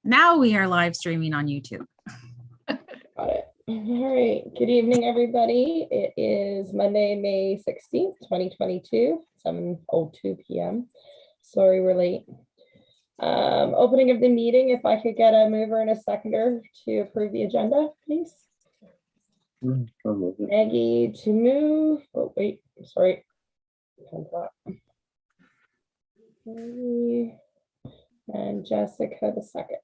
Now we are live streaming on YouTube. Got it. All right. Good evening, everybody. It is Monday, May 16th, 2022, 7:02 p.m. Sorry we're late. Opening of the meeting, if I could get a mover and a seconder to approve the agenda, please. Maggie to move. Oh, wait, sorry. Maggie and Jessica the second.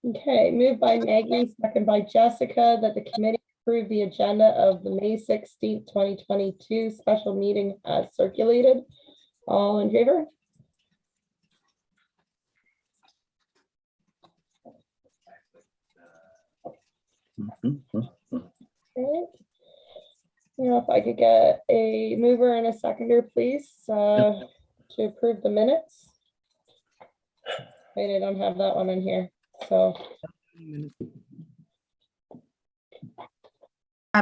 Okay, moved by Maggie, second by Jessica, that the committee approve the agenda of the May 16th, 2022 special meeting as circulated. All in favor? Okay. Now, if I could get a mover and a seconder, please, to approve the minutes. Wait, I don't have that one in here. So,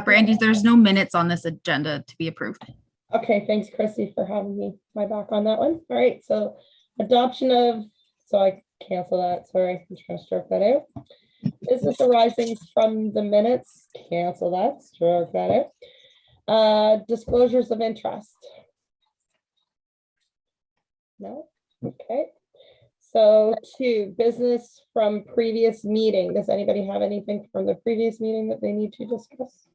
Brandy, there's no minutes on this agenda to be approved. okay, thanks, Chrissy, for having my back on that one. All right, so adoption of, so I cancel that. Sorry, I'm trying to stroke that out. Business arising from the minutes, cancel that, stroke that out. Disclosures of interest. No, okay. So 2, business from previous meeting. Does anybody have anything from the previous meeting that they need to discuss?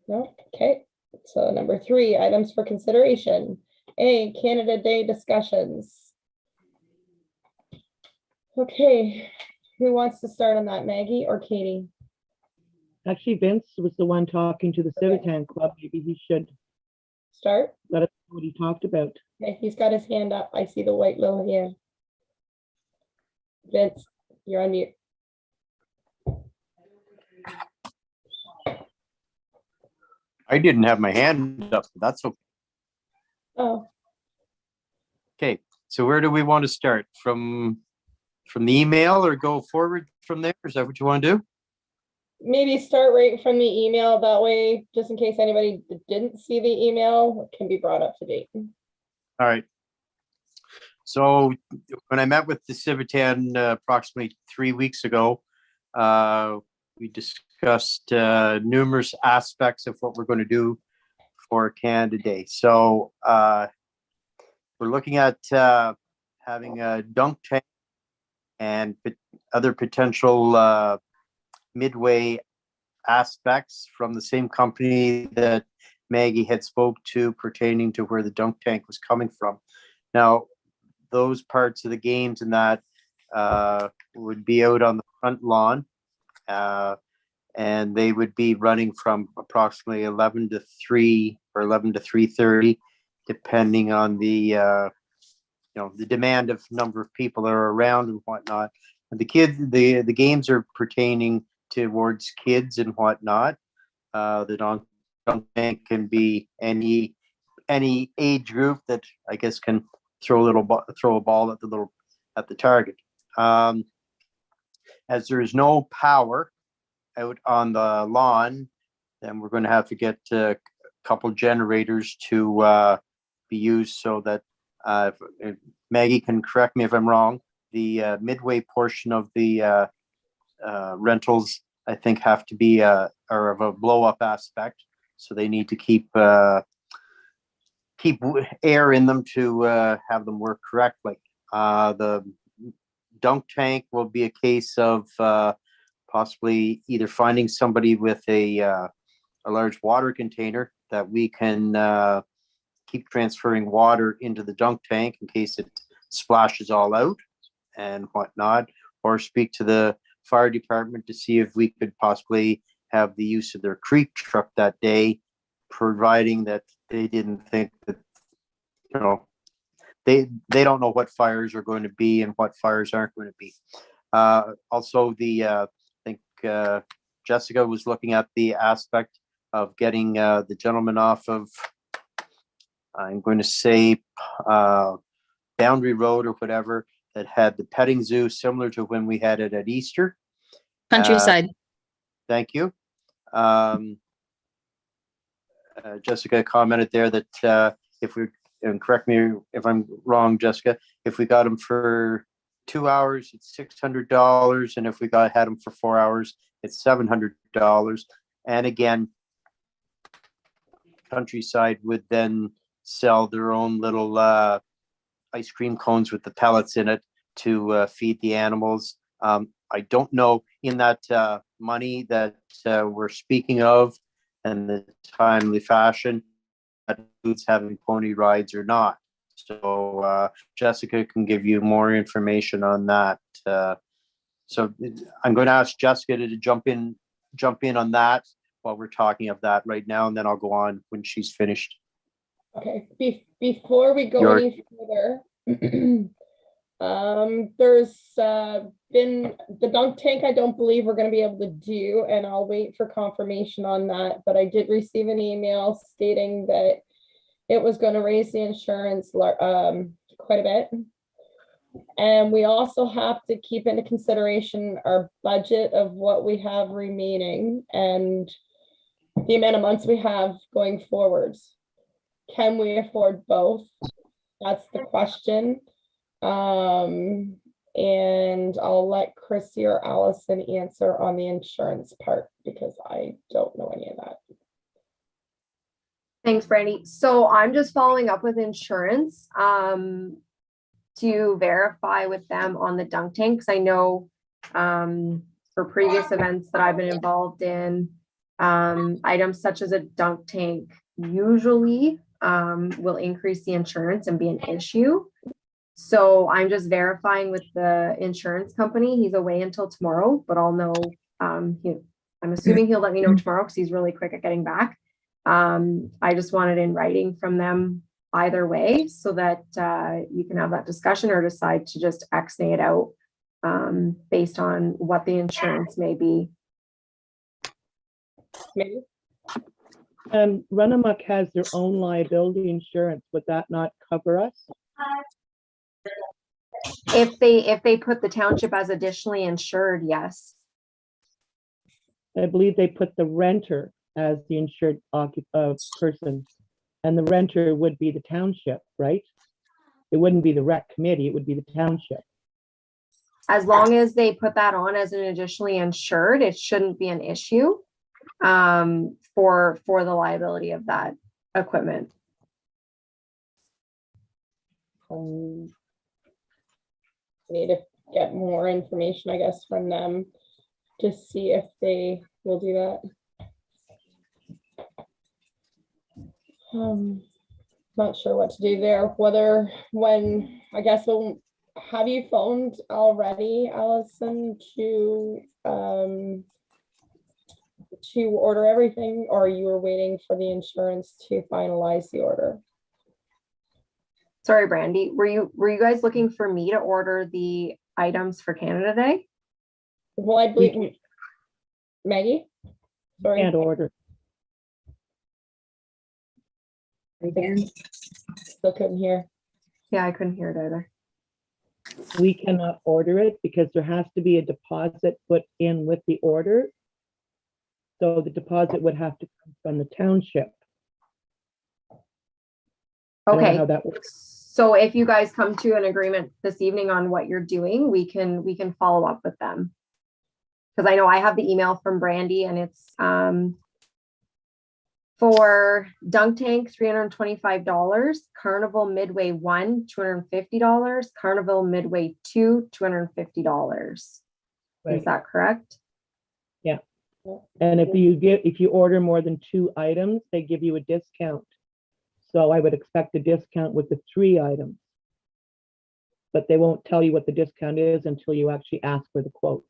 No, okay. So number 3, items for consideration. A, Canada Day discussions. Okay, who wants to start on that, Maggie or Katie? Actually, Vince was the one talking to the Civitan Club. Maybe he should Start. let us know what he talked about. Okay, he's got his hand up. I see the white little hand. Vince, you're on mute. I didn't have my hand up, but that's okay. Oh, Okay, so where do we want to start? From the email or go forward from there? Is that what you want to do? maybe start right from the email. That way, just in case anybody didn't see the email, it can be brought up to date. All right. So when I met with the Civitan approximately 3 weeks ago, we discussed numerous aspects of what we're going to do for Canada Day. So we're looking at having a dunk tank and other potential midway aspects from the same company that Maggie had spoke to pertaining to where the dunk tank was coming from. Now, those parts of the games and that would be out on the front lawn, and they would be running from approximately 11 to 3 or 11 to 3:30, depending on the the demand of number of people that are around and whatnot. And the games are pertaining towards kids and whatnot. The dunk tank can be any age group that I guess can throw a ball at the target. As there is no power out on the lawn, then we're going to have to get a couple generators to be used so that if Maggie can correct me if I'm wrong, the midway portion of the rentals, I think, have to be are of a blow up aspect, so they need to keep air in them to have them work correctly. The dunk tank will be a case of possibly either finding somebody with a large water container that we can keep transferring water into the dunk tank in case it splashes all out and whatnot, or speak to the fire department to see if we could possibly have the use of their creek truck that day, providing that they didn't think that, they don't know what fires are going to be and what fires aren't going to be. Also, I think Jessica was looking at the aspect of getting the gentleman off of, I'm going to say, Boundary Road or whatever, that had the petting zoo similar to when we had it at Easter. Countryside. Thank you. Jessica commented there that if we, and correct me if I'm wrong, Jessica, if we got them for 2 hours, it's $600. And if we had them for 4 hours, it's $700. And again, Countryside would then sell their own little ice cream cones with the pellets in it to feed the animals. I don't know in that money that we're speaking of and the timely fashion that includes having pony rides or not. So Jessica can give you more information on that. So I'm going to ask Jessica to jump in on that while we're talking of that right now, and then I'll go on when she's finished. Okay, before we go Your- any further, there's been the dunk tank, I don't believe we're going to be able to do, and I'll wait for confirmation on that. But I did receive an email stating that it was going to raise the insurance quite a bit. And we also have to keep into consideration our budget of what we have remaining and the amount of months we have going forwards. Can we afford both? That's the question. And I'll let Chrissy or Allison answer on the insurance part because I don't know any of that. Thanks, Brandy. So I'm just following up with insurance to verify with them on the dunk tank, because I know for previous events that I've been involved in, items such as a dunk tank usually will increase the insurance and be an issue. So I'm just verifying with the insurance company. He's away until tomorrow, but I'll know. I'm assuming he'll let me know tomorrow because he's really quick at getting back. I just want it in writing from them either way so that you can have that discussion or decide to just X-nay it out based on what the insurance may be. Maybe. Runamuck has their own liability insurance. Would that not cover us? If they put the township as additionally insured, yes. I believe they put the renter as the insured person, and the renter would be the township, right? It wouldn't be the rec committee, it would be the township. As long as they put that on as an additionally insured, it shouldn't be an issue for the liability of that equipment. Need to get more information, I guess, from them to see if they will do that. Not sure what to do there. I guess have you phoned already, Allison, to order everything, or you were waiting for the insurance to finalize the order? Sorry, Brandy, were you guys looking for me to order the items for Canada Day? Well, I believe Maggie. Sorry. Can't order. Again. Still couldn't hear. Yeah, I couldn't hear it either. We cannot order it because there has to be a deposit put in with the order. So the deposit would have to come from the township. I don't know Okay, how that works. so if you guys come to an agreement this evening on what you're doing, we can follow up with them. Because I know I have the email from Brandy, and it's for dunk tank $325, Carnival Midway 1 $250, Carnival Midway 2 $250. Right. Is that correct? Yeah. And if you order more than 2 items, they give you a discount. So I would expect a discount with the 3 items. But they won't tell you what the discount is until you actually ask for the quote.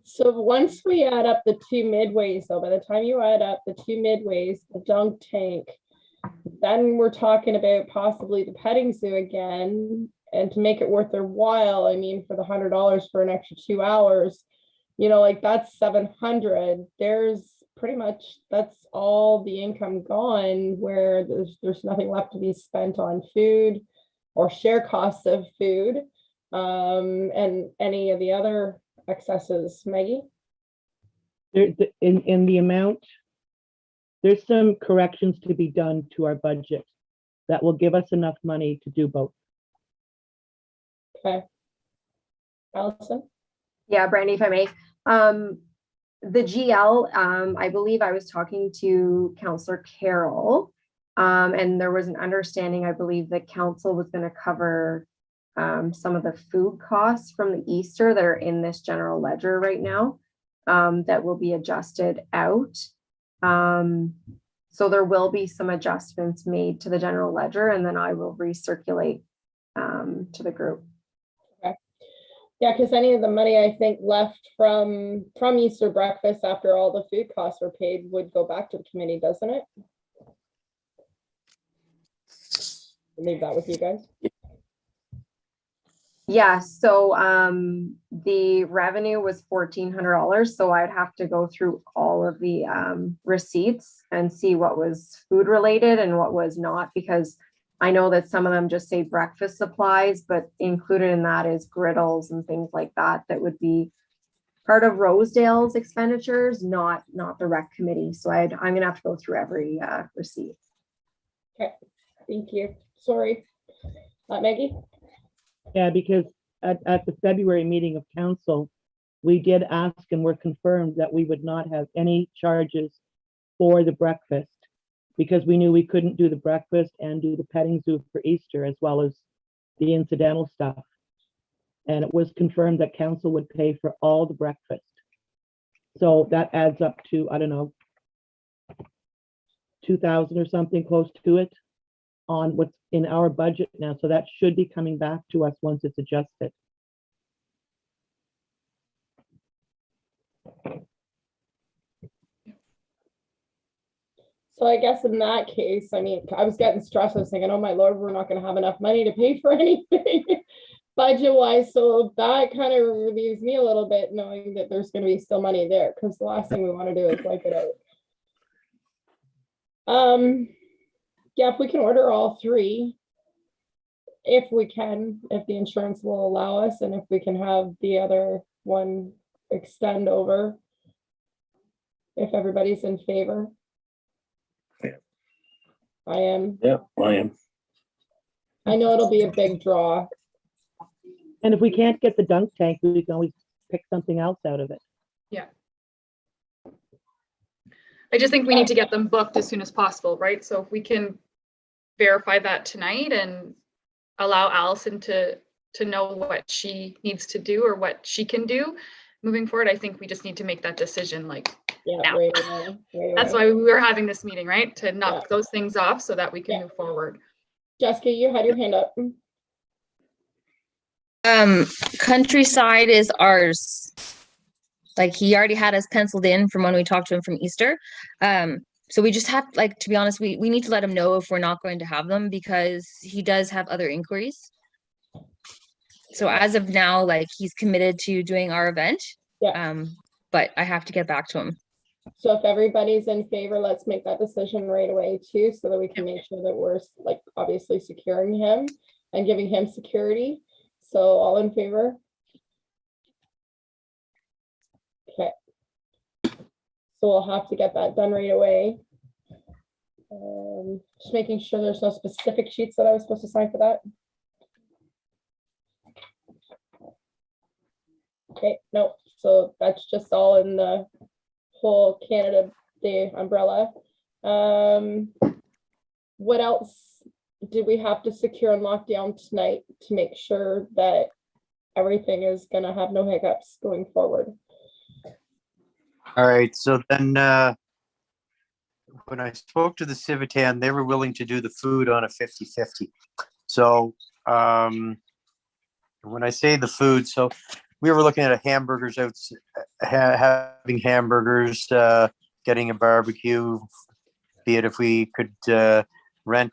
So once we add up the 2 midways, though, by the time you add up the 2 midways, the dunk tank, then we're talking about possibly the petting zoo again. And to make it worth their while, I mean, for the $100 for an extra 2 hours, like that's $700. There's pretty much, that's all the income gone, where there's nothing left to be spent on food or share costs of food and any of the other excesses. Maggie? In the amount, there's some corrections to be done to our budget that will give us enough money to do both. Okay. Allison? Yeah, Brandy, if I may. The GL, I believe I was talking to Counselor Carroll. And there was an understanding, I believe, that council was going to cover some of the food costs from the Easter that are in this general ledger right now, that will be adjusted out. So there will be some adjustments made to the general ledger, and then I will recirculate to the group. Yeah, because any of the money I think left from Easter breakfast after all the food costs were paid would go back to the committee, doesn't it? I'll leave that with you guys. Yeah, so the revenue was $1,400. So I'd have to go through all of the receipts and see what was food related and what was not, because I know that some of them just say breakfast supplies, but included in that is griddles and things like that that would be part of Rosedale's expenditures, not the rec committee. So I'm gonna have to go through every receipt. Okay, thank you. Sorry. Maggie? Yeah, because at the February meeting of council, we did ask and were confirmed that we would not have any charges for the breakfast, because we knew we couldn't do the breakfast and do the petting zoo for Easter as well as the incidental stuff. And it was confirmed that council would pay for all the breakfast. So that adds up to, I don't know, 2,000 or something close to it on what's in our budget now. So that should be coming back to us once it's adjusted. So I guess in that case, I mean, I was getting stressed. I was thinking, oh my Lord, we're not going to have enough money to pay for anything budget wise. So that kind of relieves me a little bit knowing that there's going to be still money there, because the last thing we want to do is wipe it out. Yeah, if we can order all three, if we can, if the insurance will allow us, and if we can have the other one extend over, if everybody's in favor. I am. Yeah, I am. I know it'll be a big draw. And if we can't get the dunk tank, we can always pick something else out of it. Yeah. I just think we need to get them booked as soon as possible, right? So if we can verify that tonight and allow Allison to know what she needs to do or what she can do moving forward, I think we just need to make that decision like Yeah, now. right away, right That's away. why we were having this meeting, right? To knock Yeah. those things off so that we can Yeah. move forward. Jessica, you had your hand up. Countryside is ours. Like he already had us penciled in from when we talked to him from Easter. So we just have, like, to be honest, we need to let him know if we're not going to have them, because he does have other inquiries. So as of now, like, he's committed to doing our event. Yeah. But I have to get back to him. So if everybody's in favor, let's make that decision right away too, so that we can make sure that we're like obviously securing him and giving him security. So all in favor? Okay. So we'll have to get that done right away. Just making sure there's no specific sheets that I was supposed to sign for that. Okay, no, so that's just all in the whole Canada Day umbrella. What else did we have to secure and lock down tonight to make sure that everything is gonna have no hiccups going forward? All right, so then when I spoke to the Civitan, they were willing to do the food on a 50-50. So when I say the food, so we were looking at hamburgers out, having hamburgers, getting a barbecue, be it if we could rent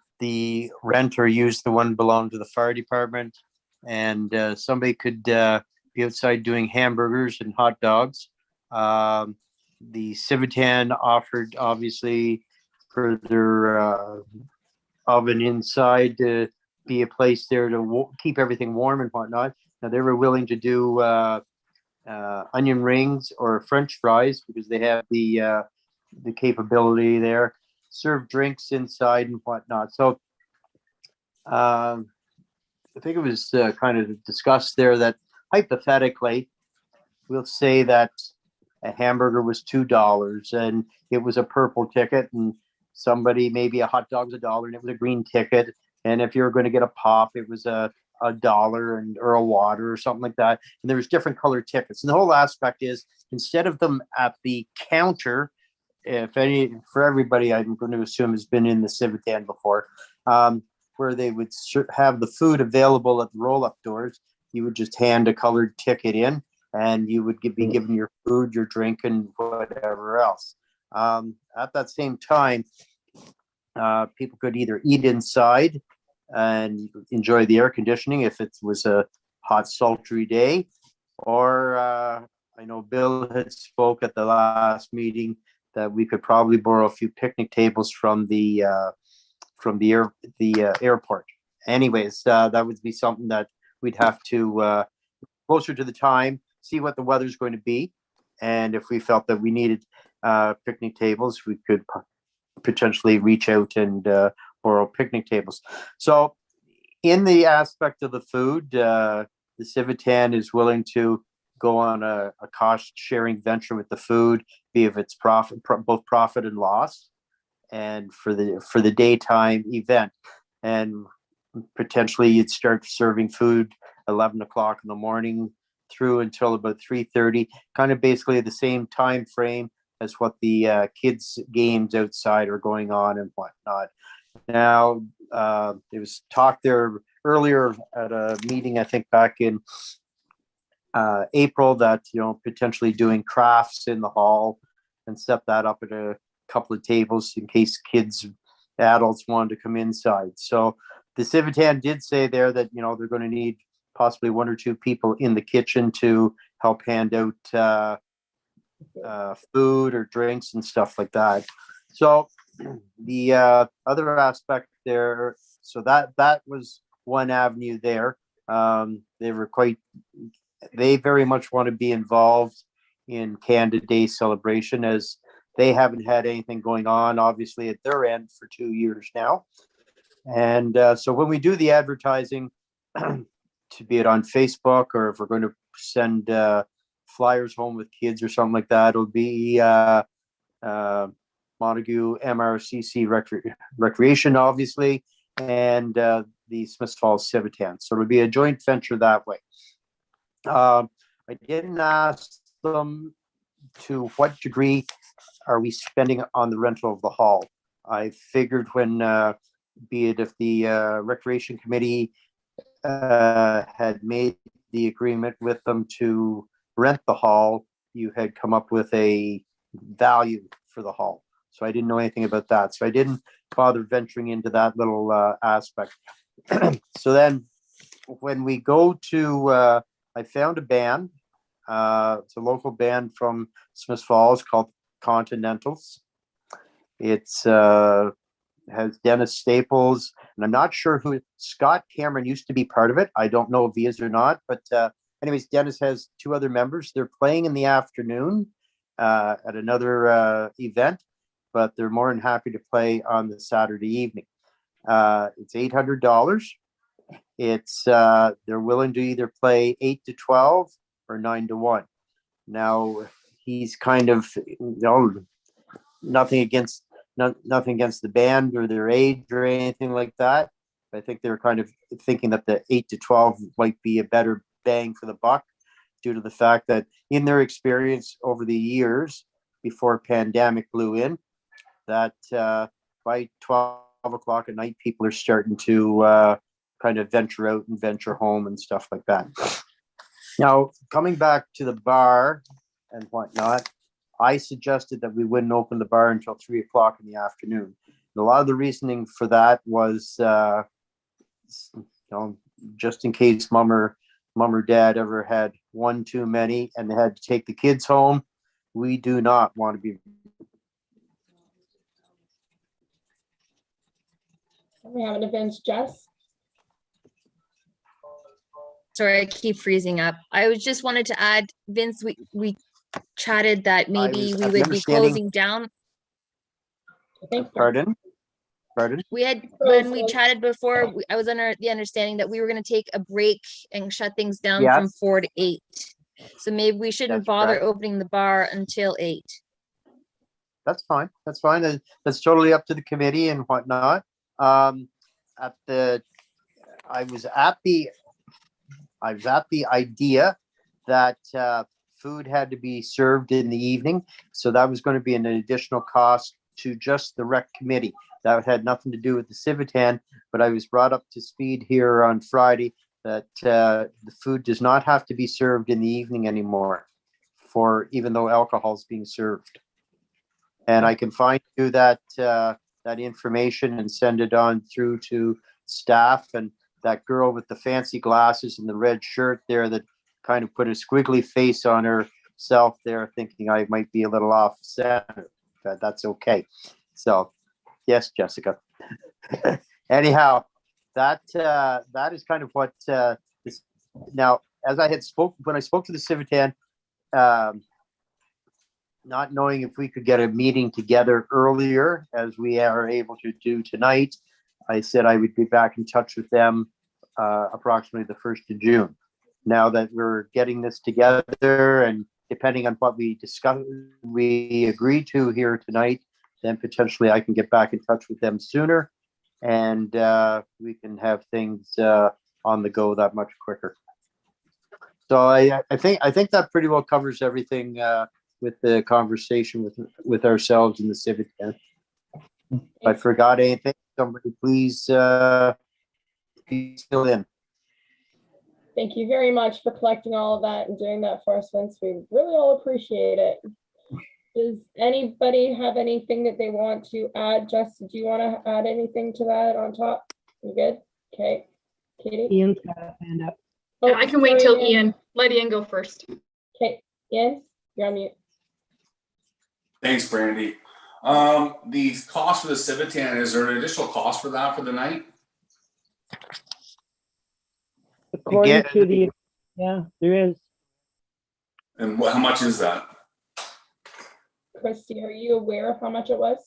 or use the one belonging to the fire department, and somebody could be outside doing hamburgers and hot dogs. The Civitan offered, obviously, for their oven inside to be a place there to keep everything warm and whatnot. Now they were willing to do onion rings or French fries because they have the capability there. Serve drinks inside and whatnot. So I think it was kind of discussed there that hypothetically, we'll say that a hamburger was $2 and it was a purple ticket, and somebody, maybe a hot dog was $1 and it was a green ticket. And if you were going to get a pop, it was a dollar and or a water or something like that. And there was different colored tickets. And the whole aspect is, instead of them at the counter, if any, for everybody, I'm going to assume has been in the Civitan before, where they would have the food available at the roll-up doors, you would just hand a colored ticket in, and you would be given your food, your drink, and whatever else. At that same time, people could either eat inside and enjoy the air conditioning if it was a hot, sultry day, or I know Bill had spoke at the last meeting that we could probably borrow a few picnic tables from the airport. Anyways, that would be something that we'd have to closer to the time see what the weather's going to be, and if we felt that we needed picnic tables, we could potentially reach out and borrow picnic tables. So in the aspect of the food, the Civitan is willing to go on a cost sharing venture with the food, be if it's profit, both profit and loss, and for the daytime event. And potentially you'd start serving food 11 o'clock in the morning through until about 3:30, kind of basically the same time frame as what the kids' games outside are going on and whatnot. Now, there was talk there earlier at a meeting, I think back in April, that, potentially doing crafts in the hall and set that up at a couple of tables in case adults wanted to come inside. So the Civitan did say there that, they're going to need possibly 1 or 2 people in the kitchen to help hand out food or drinks and stuff like that. So the other aspect there, so that was one avenue there. They very much want to be involved in Canada Day celebration, as they haven't had anything going on, obviously, at their end for 2 years now. And so when we do the advertising, to be it on Facebook, or if we're going to send flyers home with kids or something like that, it'll be Montague MRCC Recreation, obviously, and the Smiths Falls Civitan. So it'll be a joint venture that way. I didn't ask them to what degree are we spending on the rental of the hall. I figured when, be it if the Recreation Committee had made the agreement with them to rent the hall, you had come up with a value for the hall. So I didn't know anything about that. So I didn't bother venturing into that little aspect. So then when we go to, I found a band. It's a local band from Smiths Falls called Continentals. It's has Dennis Staples, and I'm not sure who. Scott Cameron used to be part of it. I don't know if he is or not, but anyways, Dennis has 2 other members. They're playing in the afternoon at another event, but they're more than happy to play on the Saturday evening. It's $800. It's they're willing to either play 8 to 12 or 9 to 1. Now he's kind of, nothing against the band or their age or anything like that. I think they're kind of thinking that the 8 to 12 might be a better bang for the buck, due to the fact that in their experience over the years before pandemic blew in, that by 12 o'clock at night, people are starting to kind of venture out and venture home and stuff like that. Now, coming back to the bar and whatnot, I suggested that we wouldn't open the bar until 3 o'clock in the afternoon. And a lot of the reasoning for that was, just in case mom or dad ever had one too many and they had to take the kids home, we do not want to be. Are we having a bench, Jess? Sorry, I keep freezing up. I was just wanted to add, Vince, we chatted that maybe we would be closing down. I think Pardon? Pardon? We had, when we so- chatted before, I was under the understanding that we were gonna take a break and shut things down from Yes. 4 to 8. So maybe we shouldn't That's bother correct. opening the bar until 8. That's fine. That's fine. That's totally up to the committee and whatnot. At the, I was at the idea that food had to be served in the evening. So that was going to be an additional cost to just the rec committee. That had nothing to do with the Civitan, but I was brought up to speed here on Friday that the food does not have to be served in the evening anymore, for even though alcohol is being served. And I can find you that that information and send it on through to staff. And that girl with the fancy glasses and the red shirt there that kind of put a squiggly face on herself there, thinking I might be a little off center. But that's okay. So, yes, Jessica. Anyhow, that is kind of what this. Now, as I had when I spoke to the Civitan, not knowing if we could get a meeting together earlier, as we are able to do tonight, I said I would be back in touch with them approximately the 1st of June. Now that we're getting this together, and depending on what we agree to here tonight, then potentially I can get back in touch with them sooner, and we can have things on the go that much quicker. So I think that pretty well covers everything with the conversation with ourselves and the Civic. If I forgot anything, somebody please be still in. Thank you very much for collecting all of that and doing that for us, Vince. We really all appreciate it. Does anybody have anything that they want to add? Jess, do you want to add anything to that on top? You good? Okay. Katie? Ian's got a hand up. Oh, Yeah, I can wait till sorry, Ian. Let Ian go first. Okay, Ian, you're on mute. Thanks, Brandy. The cost for the Civitan, is there an additional cost for that for the night? According to the, yeah, there is. And how much is that? Christy, are you aware of how much it was?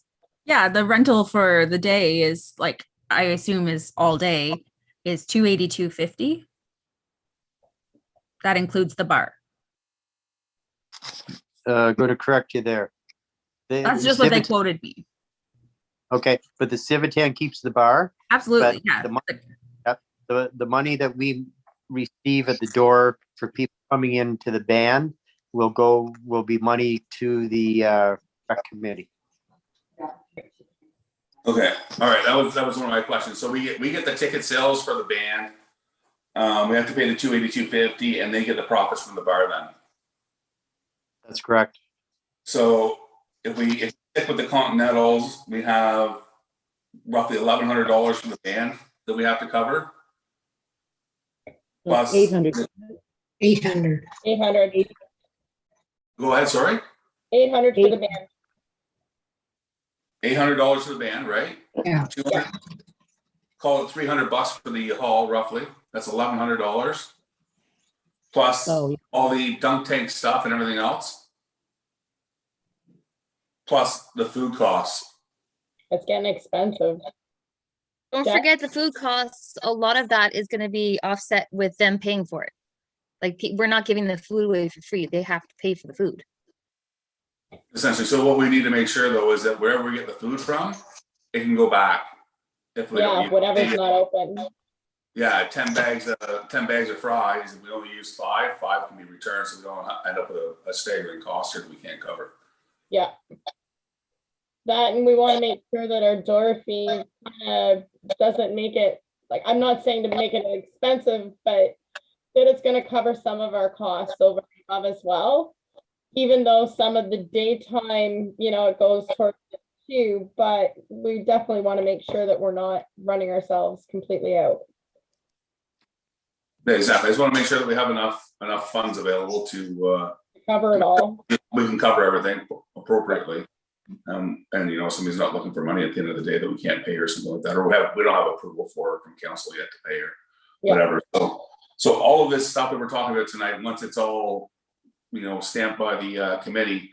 Yeah, the rental for the day is like, I assume is all day, is $282.50. That includes the bar. Going to correct you there. That's just what they quoted me. Okay, but the Civitan keeps the bar. Absolutely, But yeah. the money that we receive at the door for people coming into the band will be money to the rec committee. Okay, all right, that was one of my questions. So we get the ticket sales for the band. We have to pay the $282.50, and they get the profits from the bar then. That's correct. So if we stick with the Continentals, we have roughly $1,100 from the band that we have to cover. Plus 800. 800. 800. Go ahead, sorry. 800 for the band. $800 for the band, right? Yeah. 200, call it $300 for the hall, roughly. That's $1,100. Plus Oh, yeah. all the dunk tank stuff and everything else. Plus the food costs. It's getting expensive. Don't Yeah. forget the food costs. A lot of that is gonna be offset with them paying for it. Like, we're not giving the food away for free. They have to pay for the food. Essentially. So what we need to make sure though is that wherever we get the food from, it can go back. If we don't Yeah, use whatever's it. not open. Yeah, 10 bags of fries. If we only use five can be returned, so we don't end up with a staggering cost here that we can't cover. Yeah. That, and we want to make sure that our door fee doesn't make it, like, I'm not saying to make it expensive, but that it's going to cover some of our costs over and above as well. Even though some of the daytime, it goes towards it too, but we definitely want to make sure that we're not running ourselves completely out. Yeah, exactly. I just want to make sure that we have enough funds available to Cover it all. we can cover everything appropriately. And somebody's not looking for money at the end of the day that we can't pay or something like that, or we don't have approval for it from council yet to pay or Yeah. whatever. So all of this stuff that we're talking about tonight, once it's all stamped by the committee,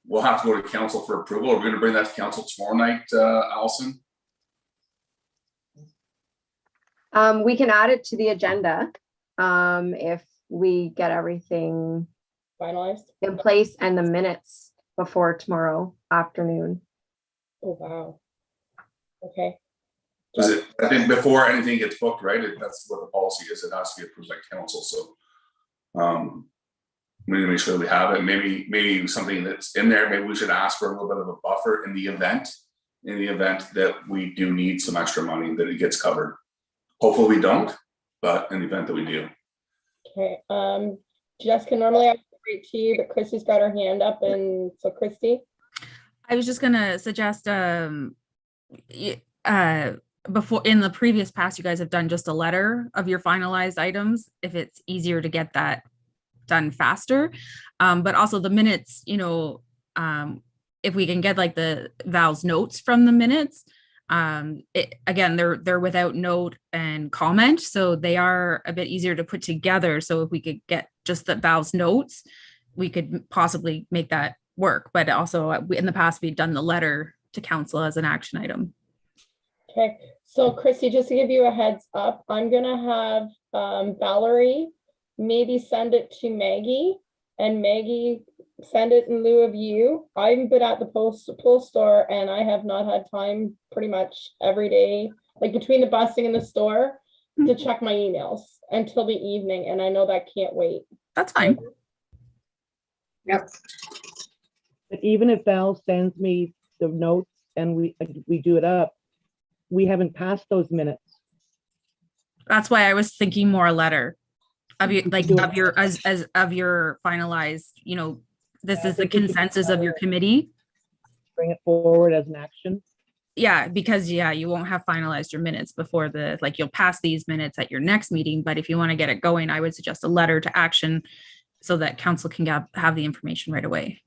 we'll have to go to council for approval. Are we going to bring that to council tomorrow night, Allison? We can add it to the agenda if we get everything Finalized? in place and the minutes before tomorrow afternoon. Oh, wow. Okay. Is it, I think before anything gets booked, right? That's what the policy is. It has to be approved by council. So we need to make sure that we have it. Maybe something that's in there. Maybe we should ask for a little bit of a buffer in the event that we do need some extra money, that it gets covered. Hopefully we don't, but in the event that we do. Okay. Jessica, normally I would read to you, but Christy's got her hand up, and so Christy. I was just gonna suggest, before, in the previous past, you guys have done just a letter of your finalized items, if it's easier to get that done faster. But also the minutes, if we can get like the Val's notes from the minutes, again, they're without note and comment, so they are a bit easier to put together. So if we could get just the Val's notes, we could possibly make that work. But also in the past, we've done the letter to council as an action item. Okay, so Christy, just to give you a heads up, I'm gonna have Valerie maybe send it to Maggie, and Maggie send it in lieu of you. I've been at the pool store, and I have not had time pretty much every day, like between the busing and the store, to check my emails until the evening, and I know that can't wait. That's fine. Yep. But even if Val sends me the notes and we do it up, we haven't passed those minutes. That's why I was thinking more a letter of your, like, of your, as of your finalized, this is the consensus of your committee. Bring it forward as an action. Yeah, because you won't have finalized your minutes before you'll pass these minutes at your next meeting. But if you want to get it going, I would suggest a letter to action so that council can have the information right away.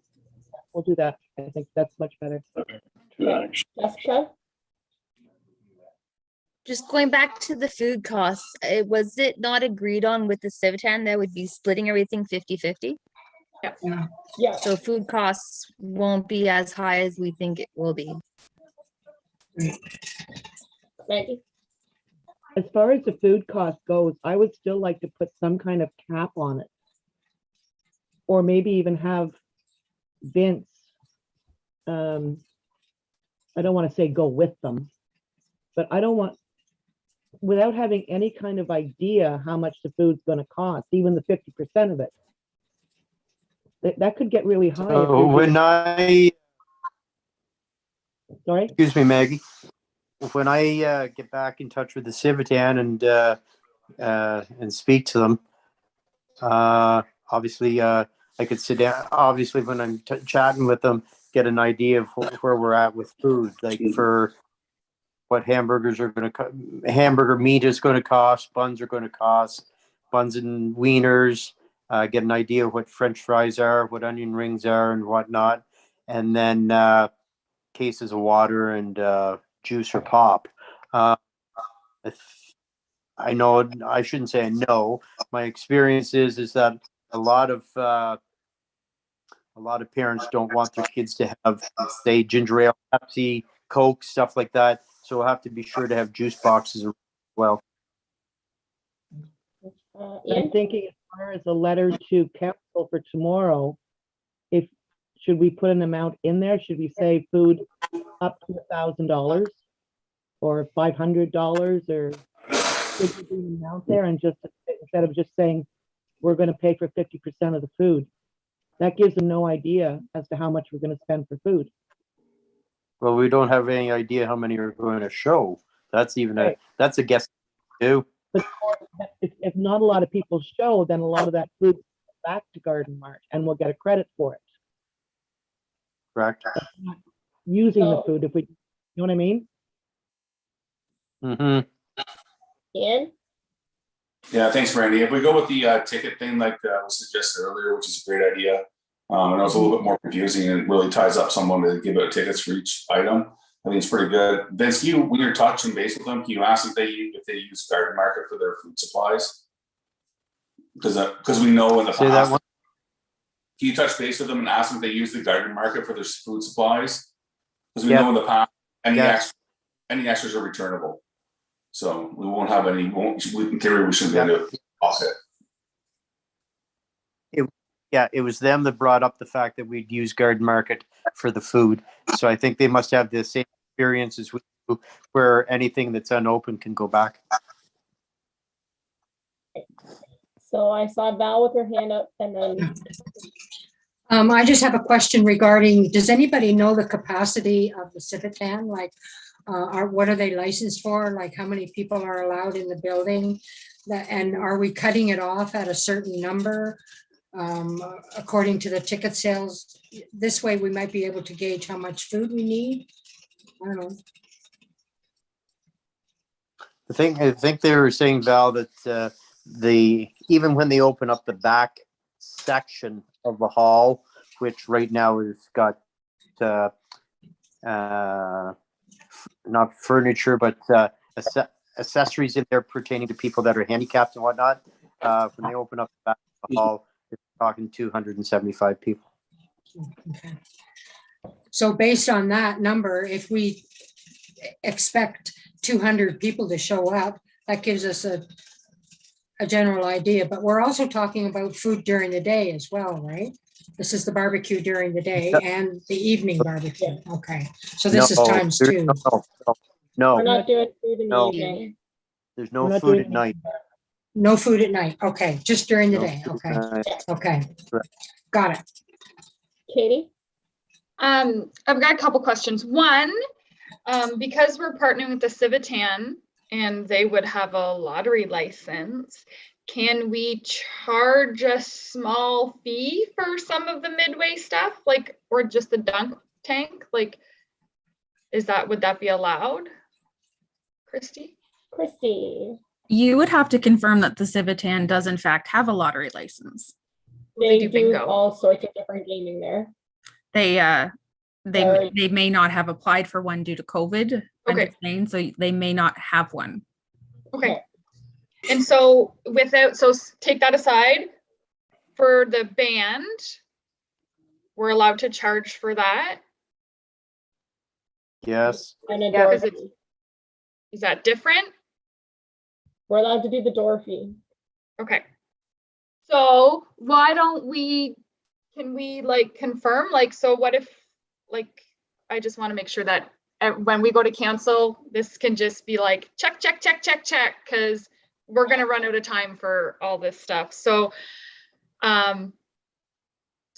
We'll do that. I think that's much better. Jessica? Just going back to the food costs, was it not agreed on with the Civitan that would be splitting everything 50-50? Yeah. So food costs won't be as high as we think it will be. Maggie? As far as the food cost goes, I would still like to put some kind of cap on it. Or maybe even have Vince, I don't want to say go with them, but I don't want, without having any kind of idea how much the food's going to cost, even the 50% of it. That could get really high. So Sorry? excuse me, Maggie, when I get back in touch with the Civitan and speak to them, obviously I could sit down, obviously when I'm chatting with them, get an idea of where we're at with food, like for what hamburgers are going to, hamburger meat is going to cost, buns are going to cost, buns and wieners, get an idea of what French fries are, what onion rings are and whatnot. And then cases of water and juice or pop. I know, I shouldn't say I know. My experience is that a lot of parents don't want their kids to have, say, ginger ale, Pepsi, Coke, stuff like that. So we'll have to be sure to have juice boxes as well. I'm thinking as far as a letter to council for tomorrow, should we put an amount in there? Should we say food up to $1,000 or $500, or should we put an amount there and just, instead of just saying we're going to pay for 50% of the food? That gives them no idea as to how much we're going to spend for food. Well, we don't have any idea how many are going to show. That's even that's a guess too. But if not a lot of people show, then a lot of that food goes back to Garden Mart and we'll get a credit for it. Correct. Using the food, if we, you know what I mean? Mm-hmm. Ian? Yeah, thanks, Brandy. If we go with the ticket thing, like was suggested earlier, which is a great idea, and it was a little bit more confusing, and it really ties up someone to give out tickets for each item. I think it's pretty good. Vince, when you're touching base with them, can you ask if they use Garden Market for their food supplies? Because we know in the Say past. that one. Can you touch base with them and ask them if they use the Garden Market for their food supplies? Because we know in the past any extras are returnable. So we won't have any, in theory, we shouldn't be able to offset. Yeah, it was them that brought up the fact that we'd use Garden Market for the food. So I think they must have the same experience as we do, where anything that's unopened can go back. So I saw Val with her hand up and then I just have a question regarding, does anybody know the capacity of the Civitan? Like, what are they licensed for? Like, how many people are allowed in the building? And are we cutting it off at a certain number? According to the ticket sales, this way we might be able to gauge how much food we need. I don't know. I think they were saying, Val, that even when they open up the back section of the hall, which right now has got not furniture, but accessories in there pertaining to people that are handicapped and whatnot. When they open up the back of the hall, they're talking 275 people. Okay. So based on that number, if we expect 200 people to show up, that gives us a general idea, but we're also talking about food during the day as well, right? This is the barbecue during the day and the evening barbecue. Okay, so this is times two. No, we're not doing food in the No. evening. there's We're no not food doing at night. No food at night. Okay, just during the No day. food Okay, at night. okay. Correct. Got it. Katie? I've got a couple questions. One, because we're partnering with the Civitan and they would have a lottery license, can we charge a small fee for some of the midway stuff, like, or just the dunk tank? Like, would that be allowed? Christy? You would have to confirm that the Civitan does in fact have a lottery license. They do do bingo. all sorts of different gaming there. They Sorry. they may not have applied for one due to COVID. I'm Okay. just saying, so they may not have one. Okay. And so take that aside, for the band, we're allowed to charge for that. Yes. And a Yeah, door 'cause it's- fee. Is that different? We're allowed to do the door fee. Okay. So why don't can we like confirm, like, so what if, like, I just want to make sure that when we go to cancel, this can just be like, check, check, check, check, check, because we're going to run out of time for all this stuff. So some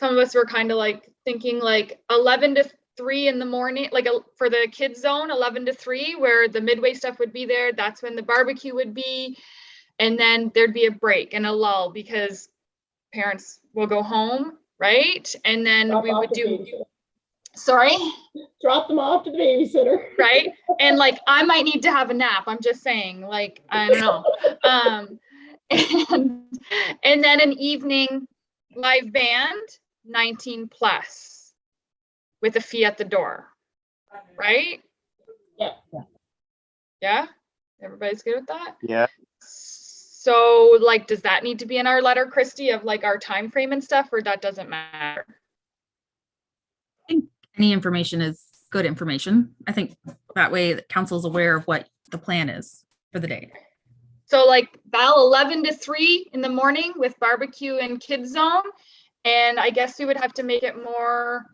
of us were kind of like thinking like 11 to 3 in the morning, like for the kids zone, 11 to 3, where the midway stuff would be there. That's when the barbecue would be. And then there'd be a break and a lull because parents will go home, right? And then Drop we off would the do, babysitter. sorry, Drop them off to the babysitter. right? And like, I might need to have a nap. I'm just saying, like, I don't know. And then an evening live band, 19 plus with a fee at the door, right? Yeah. Yeah, everybody's good with that? Yeah. So like, does that need to be in our letter, Christy, of like our time frame and stuff, or that doesn't matter? I think any information is good information. I think that way the council's aware of what the plan is for the day. So like Val, 11 to 3 in the morning with barbecue and kids zone. And I guess we would have to make it more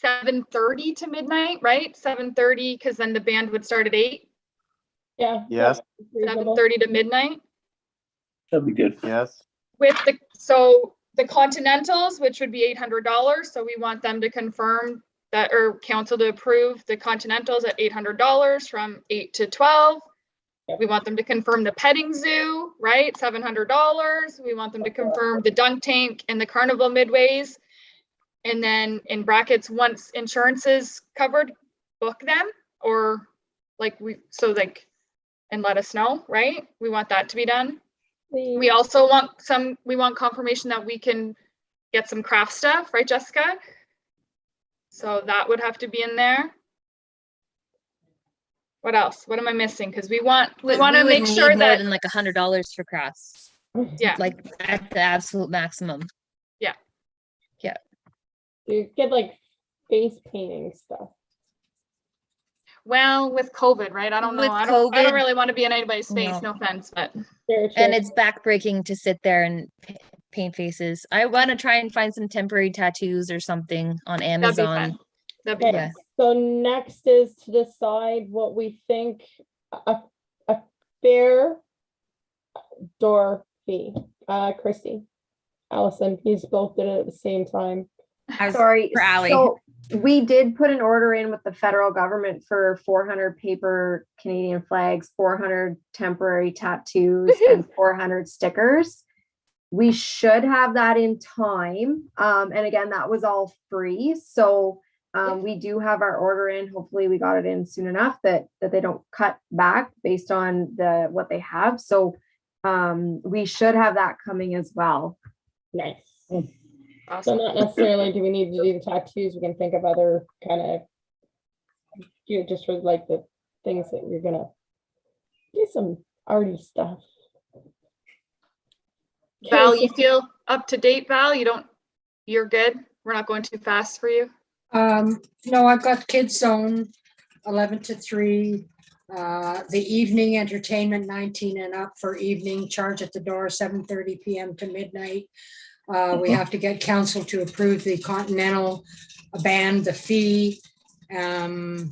7:30 to midnight, right? 7:30, because then the band would start at 8, Yeah. Yes. that's reasonable. 7:30 to midnight. That'd be good. Yes. With the Continentals, which would be $800. So we want them to confirm that, or council to approve the Continentals at $800 from 8 to 12. Yep. We want them to confirm the petting zoo, right? $700. We want them to confirm the dunk tank and the carnival midways. And then in brackets, once insurance is covered, book them, or like and let us know, right? We want that to be done. We also want confirmation that we can get some craft stuff, right, Jessica? So that would have to be in there. What else? What am I missing? Because we want to would make need sure more that, than like $100 for crafts, yeah, like at the absolute maximum. You get like face painting stuff. Well, with COVID, right? I don't know. With I don't COVID, really want to be in anybody's face. no. No offense, but Very true. And it's backbreaking to sit there and paint faces. I want to try and find some temporary tattoos or something on that'd be Amazon. fun. That'd be Okay, Yeah. so next is to decide what we think a fair door fee. Christy, Allison, you both did it at the same time. I was Sorry, for Ally. so we did put an order in with the federal government for 400 paper Canadian flags, 400 temporary tattoos, and 400 stickers. We should have that in time. And again, that was all free. So we do have our order in. Hopefully we got it in soon enough that they don't cut back based on what they have. So we should have that coming as well. Nice. So awesome. not necessarily do we need to do the tattoos. We can think of other kind of, just for like the things that you're gonna do, some arty stuff. Val, Okay, you feel up to date, Val? You're good? We're not going too fast for you? No, I've got kids zone 11 to 3. The evening entertainment 19 and up for evening, charge at the door 7:30 p.m. to midnight. We have to get council to approve the Continental band, the fee. Have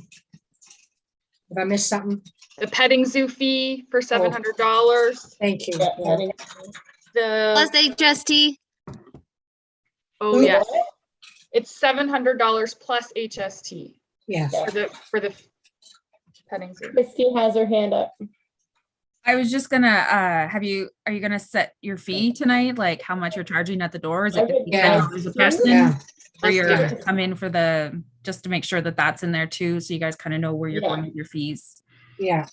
I missed something? The petting zoo fee for $700. Thank you. yeah, I think- Plus The, HST. oh yes, it's $700 plus HST Yes. for the petting zoo. Christy has her hand up. I was just gonna, are you gonna set your fee tonight? Like how much you're charging at the door? Is it gonna be Yeah. $10 a person? Yeah. Or Let's you're do gonna come in for just to make sure that that's in there too, so you guys kind of know where you're Yeah. going with your fees. Yeah.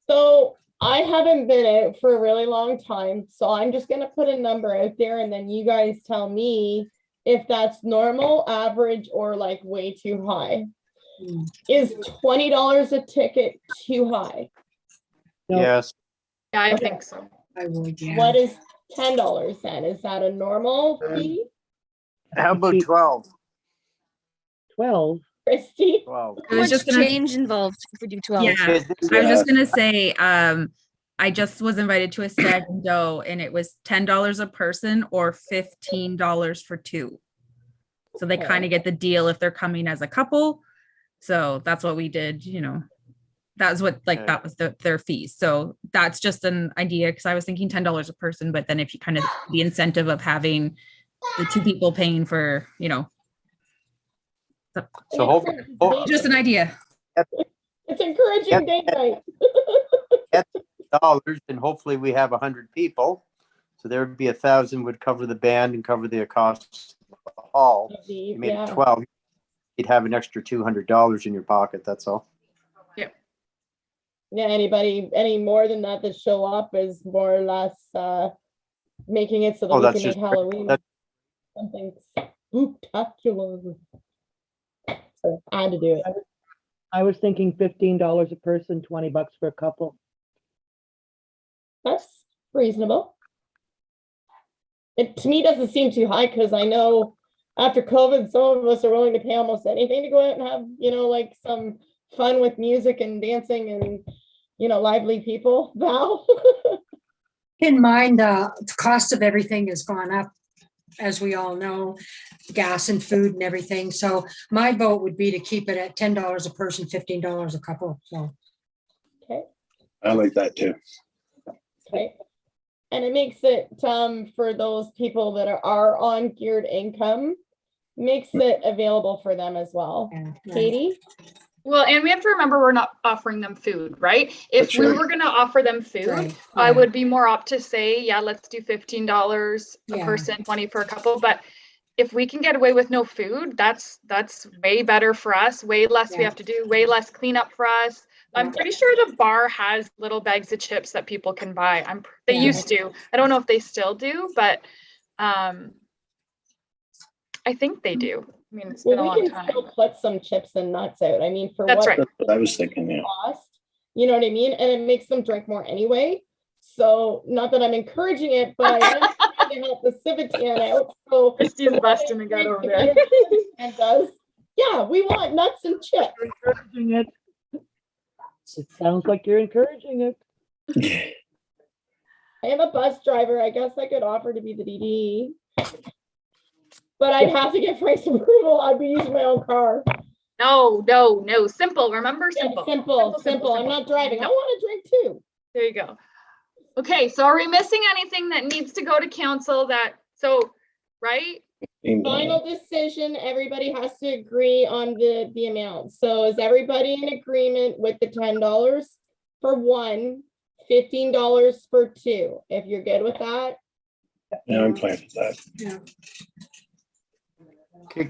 So I haven't been out for a really long time, so I'm just gonna put a number out there and then you guys tell me if that's normal, average, or like way too high. Mm. Is $20 a ticket too high? No. Yes, Yeah, I Okay. think so. I would, yeah. What is $10 then? Is that a normal fee? how about 12? 12. Christy? 12. I How was much just gonna, change involved if we do 12? yeah, I was just gonna say, I just was invited to a stag and doe and it was $10 a person or $15 for two. So they kind of get the deal if they're coming as a couple. So that's what we did, that's what, like, Okay. that was their fees. So that's just an idea, because I was thinking $10 a person, but then if you kind of the incentive of having the two people paying for, So hope, just an idea. It's encouraging date night. dollars, and hopefully we have 100 people. So there would be 1,000 would cover the band and cover the costs of the hall. You made Yeah. it 12. You'd have an extra $200 in your pocket. That's all. Yeah, any more than that show up is more or less making it so that Oh, we that's can make just- Halloween that's- something spectacular. So I had to do it. I was thinking $15 a person, $20 for a couple. That's reasonable. It to me doesn't seem too high because I know after COVID, some of us are willing to pay almost anything to go out and have, like some fun with music and dancing and, lively people. Val? In mind, the cost of everything has gone up, as we all know, gas and food and everything. So my vote would be to keep it at $10 a person, $15 a couple. So Okay. I like that too. Okay. And it makes it, for those people that are on geared income, makes it available for them as well. yeah, yeah. Katie? Well, and we have to remember we're not offering them food, right? If That's we right. were going to offer them food, Right, I yeah. would be more apt to say, yeah, let's do $15 a Yeah. person, 20 for a couple. But if we can get away with no food, that's way better for us. Way less we Yeah. have to do, way less cleanup for us. I'm Yeah. pretty sure the bar has little bags of chips that people can buy. They Yeah. used to. I don't know if they still do, but I think they do. I mean, it's been a Well, we long can time. still put some chips and nuts out. I mean, for That's what right. That's what I was thinking, yeah. cost, you know what I mean? And it makes them drink more anyway. So not that I'm encouraging it, but I am trying to help the Civitan out. So Christy's busting a gut over there. and does, yeah, we want nuts and chips. Encouraging it. It sounds like you're encouraging it. I am a bus driver. I guess I could offer to be the DD. But I'd have to get Frank's approval. I'd be using my own car. No, no, no, simple, remember, Yeah, simple. simple. I'm not driving. I No. want to drink too. There you go. Okay, so are we missing anything that needs to go to council right? Final decision, everybody has to agree on the amount. So is everybody in agreement with the $10 for one, $15 for two? If you're good with that. Yeah, I'm fine with that. Okay,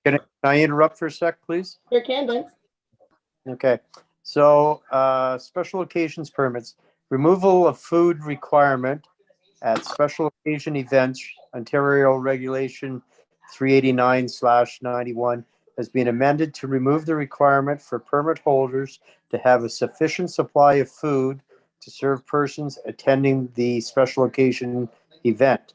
can I interrupt for a sec, please? Your Candace. Okay, so special occasions permits, removal of food requirement at special occasion events, Ontario Regulation 389/91 has been amended to remove the requirement for permit holders to have a sufficient supply of food to serve persons attending the special occasion event.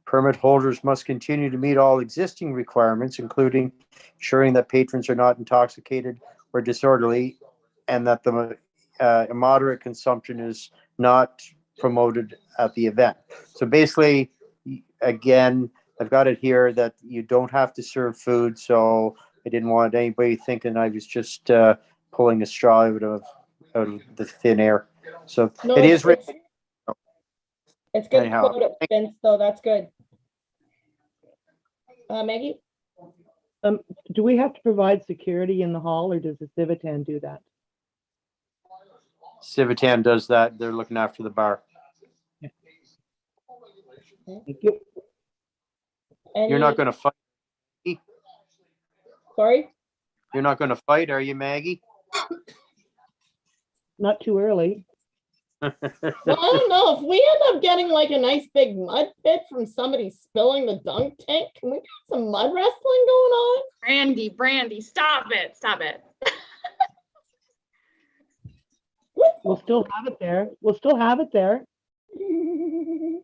Permit holders must continue to meet all existing requirements, including ensuring that patrons are not intoxicated or disorderly, and that the immoderate consumption is not promoted at the event. So basically, again, I've got it here that you don't have to serve food. So I didn't want anybody thinking I was just pulling a straw out of the thin air. So No, it is written. It's good Anyhow, quote, Vince, though. That's good. Maggie? Do we have to provide security in the hall, or does the Civitan do that? Civitan does that. They're looking after the bar. Thank you. You're not going to fight. Sorry? You're not going to fight, are you, Maggie? Not too early. Well, I don't know. If we end up getting like a nice big mud pit from somebody spilling the dunk tank, can we get some mud wrestling going on? Brandy, stop it, stop it. We'll still have it there. We'll still have it there. You'll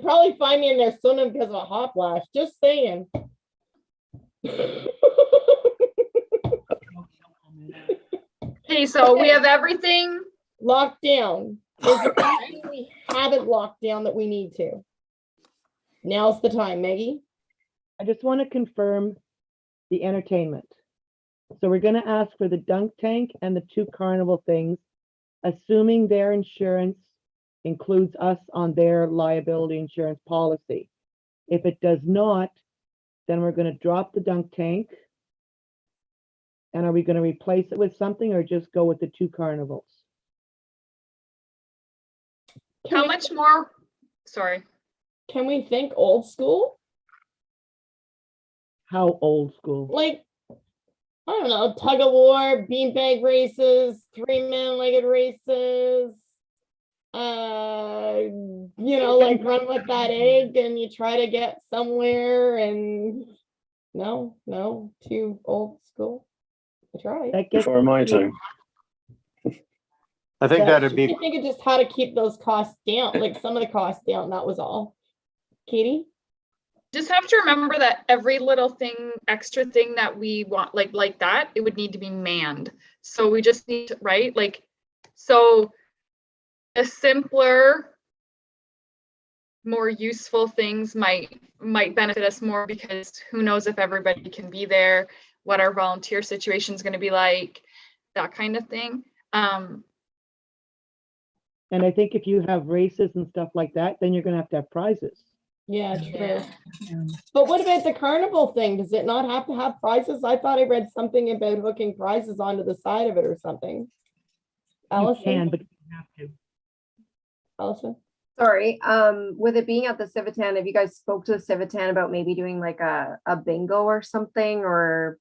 probably find me in there swimming because of a hot flash. Just saying. Okay, so we have everything. Locked down. Is there anything we haven't locked down that we need to? Now's the time, Maggie. I just want to confirm the entertainment. So we're going to ask for the dunk tank and the two carnival things, assuming their insurance includes us on their liability insurance policy. If it does not, then we're going to drop the dunk tank. And are we going to replace it with something or just go with the two carnivals? How much more? Sorry. Can we think old school? How old school? Like, I don't know, tug of war, beanbag races, 3-man-legged races. Like run with that egg and you try to get somewhere and no, too old school. I tried. That gets Before my time. I think that'd be. I think it just how to keep those costs down, like some of the costs down. That was all. Katie? Just have to remember that every little thing, extra thing that we want, like that, it would need to be manned. So we just need to, right? Like, so a simpler, more useful things might benefit us more, because who knows if everybody can be there, what our volunteer situation is going to be like, that kind of thing. And I think if you have races and stuff like that, then you're going to have prizes. Yeah, true. Yeah. But what about the carnival thing? Does it not have to have prizes? I thought I read something about hooking prizes onto the side of it or something. You can, but you have to. Allison? Sorry, with it being at the Civitan, have you guys spoke to the Civitan about maybe doing like a bingo or something, or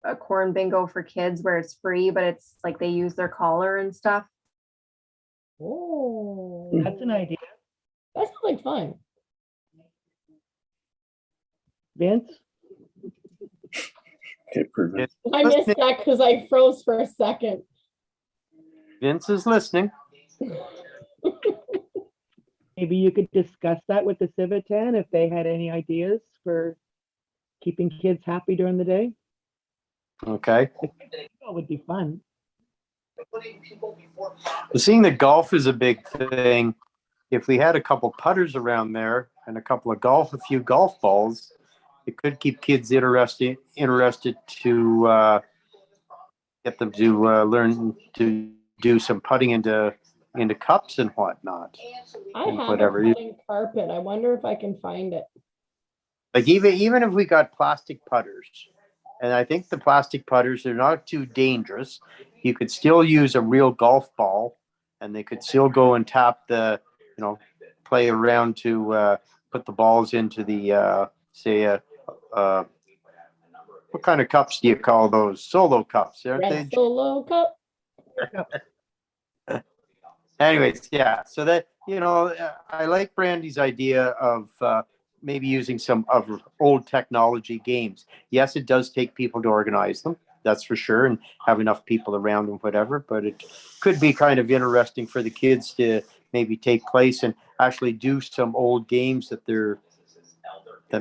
a corn bingo for kids where it's free, but it's like they use their collar and stuff? Oh, That's an idea. that sounds like fun. Vince? Okay, perfect. I missed that because I froze for a second. Vince is listening. Maybe you could discuss that with the Civitan if they had any ideas for keeping kids happy during the day. Okay. It would be fun. Seeing that golf is a big thing, if we had a couple putters around there and a few golf balls, it could keep kids interested to get them to learn to do some putting into cups and whatnot. I And have whatever. a putting carpet. I wonder if I can find it. Like even if we got plastic putters, and I think the plastic putters are not too dangerous, you could still use a real golf ball, and they could still go and tap play around to put the balls into the what kind of cups do you call those? Solo cups, aren't Red they? Solo cup. Anyways, yeah. So that I like Brandy's idea of maybe using some of old technology games. Yes, it does take people to organize them, that's for sure, and have enough people around and whatever. But it could be kind of interesting for the kids to maybe take place and actually do some old games that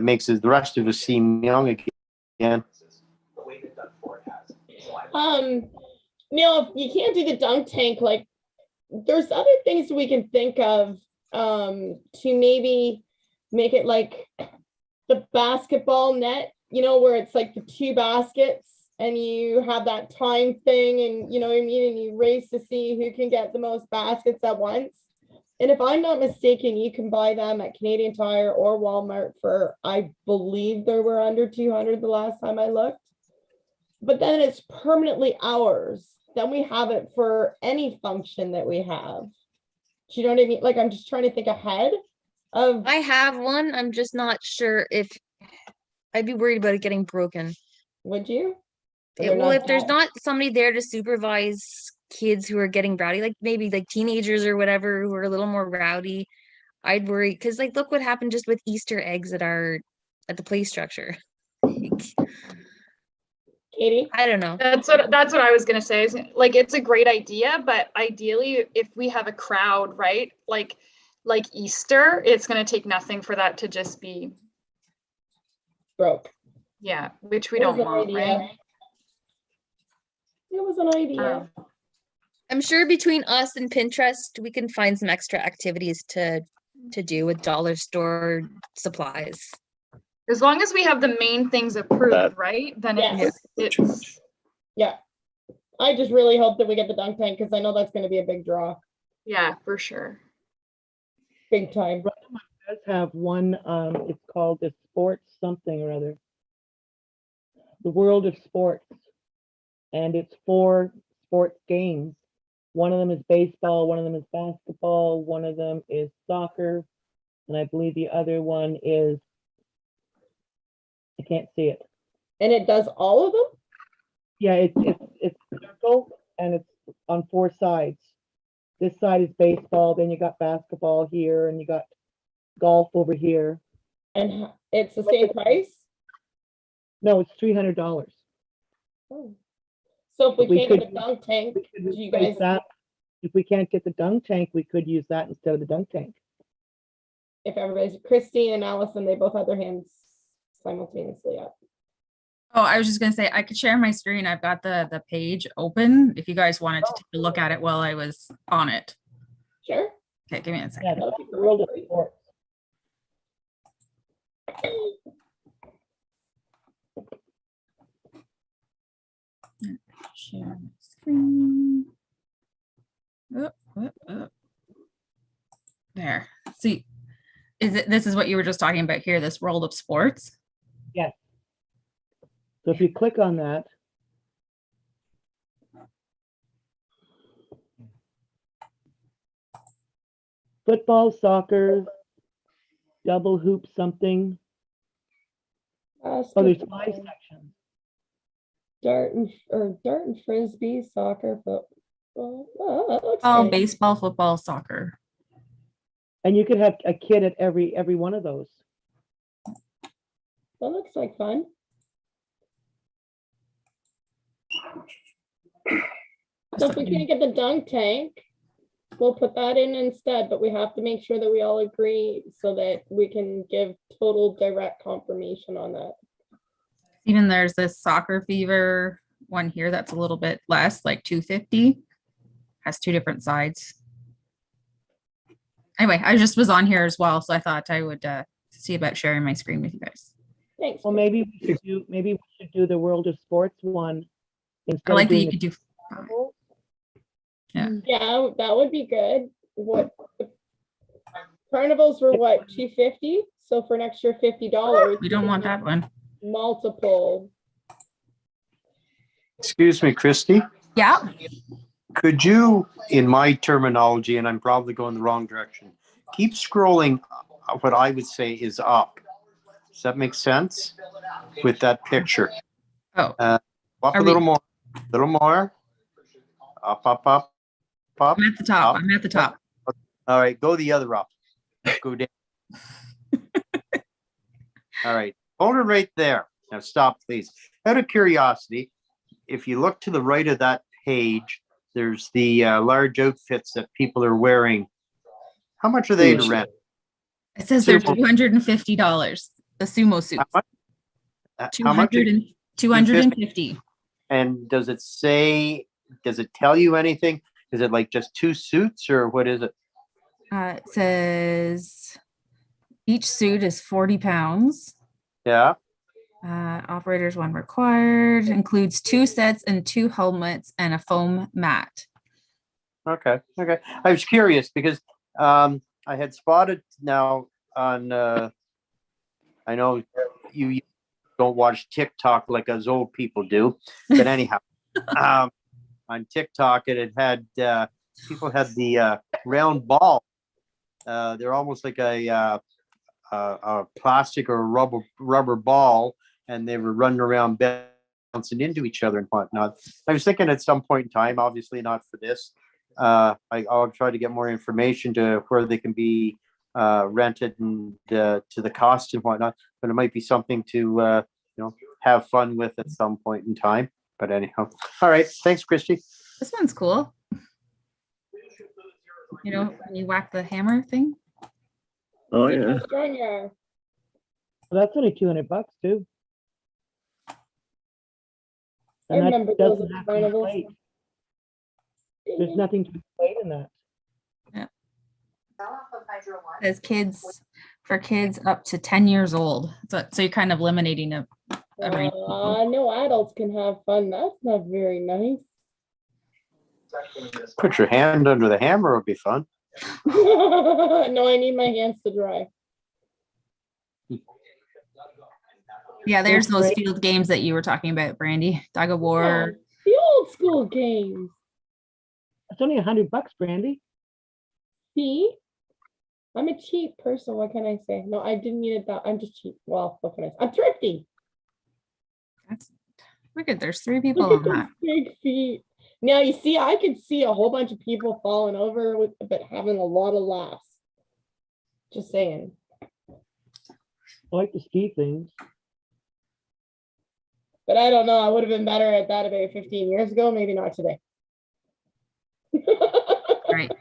makes the rest of us seem young again. Neil, you can't do the dunk tank. Like, there's other things we can think of to maybe make it like the basketball net, where it's like the two baskets and you have that time thing, and you know what I mean, and you race to see who can get the most baskets at once. And if I'm not mistaken, you can buy them at Canadian Tire or Walmart for, I believe they were under 200 the last time I looked. But then it's permanently ours. Then we have it for any function that we have. Do you know what I mean? Like, I'm just trying to think ahead of. I have one. I'm just not sure if I'd be worried about it getting broken. Would you? Well, if there's not somebody there to supervise kids who are getting rowdy, like maybe like teenagers or whatever who are a little more rowdy, I'd worry, because like look what happened just with Easter eggs at the play structure. Katie? I don't know. That's what I was gonna say. Is like, it's a great idea, but ideally, if we have a crowd, right? Like Easter, it's gonna take nothing for that to just be broke. Yeah, which we don't want, right? It was an idea. I'm sure between us and Pinterest, we can find some extra activities to do with dollar store supplies. As long as we have the main things approved, right? Then it's yeah. I just really hope that we get the dunk tank, because I know that's going to be a big draw. Yeah, for sure. Big time. It does have one, it's called the sports something or other. The World of Sports. And it's 4 sports games. One of them is baseball, one of them is basketball, one of them is soccer, and I believe the other one is, I can't see it. And it does all of them? Yeah, it's circle, and it's on 4 sides. This side is baseball, then you got basketball here, and you got golf over here. And it's the same price? No, it's $300. Oh. So if we can't get the dunk tank, do you guys? If we can't get the dunk tank, we could use that instead of the dunk tank. If everybody's, Christine and Allison, they both had their hands simultaneously up. Oh, I was just gonna say, I could share my screen. I've got the page open if you guys wanted to take a look at it while I was on it. Sure. Okay, give me a second. Yeah, that'll be the World of Sports. Share my screen. There. See, this is what you were just talking about here, this World of Sports? Yes. So if you click on that, football, soccer, double hoop something. Oh, there's 5 sections. Dart and frisbee, soccer, football. Oh, that looks good. Baseball, football, soccer. And you could have a kid at every one of those. That looks like fun. So if we can't get the dunk tank, we'll put that in instead, but we have to make sure that we all agree so that we can give total direct confirmation on that. Even there's this soccer fever one here that's a little bit less, like $250. has two different sides. Anyway, I just was on here as well, so I thought I would see about sharing my screen with you guys. Thanks. Well, maybe we should do the World of Sports one I instead like of that doing you could do. the Yeah, that would be good. What carnivals were what, 250? So for an extra $50, We don't want that one. multiple. Excuse me, Christy. Yeah. Could you, in my terminology, and I'm probably going the wrong direction, keep scrolling what I would say is up. Does that make sense with that picture? Oh, Up Are a we- little more, up, up, up, up. I'm at the top. up. I'm at the top. All right, go the other up. Go down. All right, hold it right there. Now stop, please. Out of curiosity, if you look to the right of that page, there's the large outfits that people are wearing. How much are they to rent? It says they're Sumo. $250. The sumo suits. How much? 250. And does it say, does it tell you anything? Is it like just two suits or what is it? It says each suit is 40 pounds. Yeah. Operators one required, includes 2 sets and 2 helmets and a foam mat. Okay. Okay. I was curious because I had spotted now on, I know you don't watch TikTok like us old people do, but anyhow, on TikTok it had people had the round ball. They're almost like a plastic or rubber ball, and they were running around bouncing into each other and whatnot. I was thinking at some point in time, obviously not for this, I'll try to get more information to where they can be rented and to the cost and whatnot. But it might be something to have fun with at some point in time. But anyhow, all right. Thanks, Christy. This one's cool. You know, when you whack the hammer thing. Oh, yeah. Junior. Well, that's only $200 too. I And that remember those doesn't at have to carnivals. inflate. There's nothing to inflate in that. As kids, for kids up to 10 years old. So you're kind of eliminating a range of people. No adults can have fun. That's not very nice. Put your hand under the hammer would be fun. No, I need my hands to dry. Yeah, there's those Great. field games that you were talking about, Brandy. Tug of war. Yeah, the old school games. It's only $100, Brandy. See? I'm a cheap person. What can I say? No, I didn't mean it that. I'm just cheap. Well, what can I say? I'm thrifty. That's wicked. There's 3 people Look on at that. those big feet. Now you see, I could see a whole bunch of people falling over with, but having a lot of laughs. Just saying. I like the ski things. But I don't know. I would have been better at that about 15 years ago. Maybe not today. Right.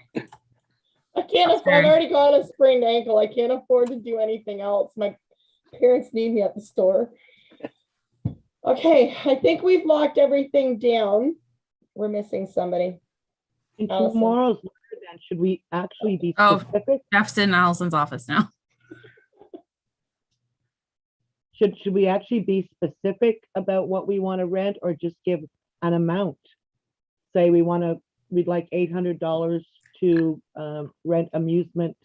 I can't afford, I've already got a sprained ankle. I can't afford to do anything else. My parents need me at the store. Okay, I think we've locked everything down. We're missing somebody. In Allison. tomorrow's letter, then, should we actually be Oh. specific? Jeff's in Allison's office now. Should we actually be specific about what we want to rent or just give an amount? Say we'd like $800 to rent amusement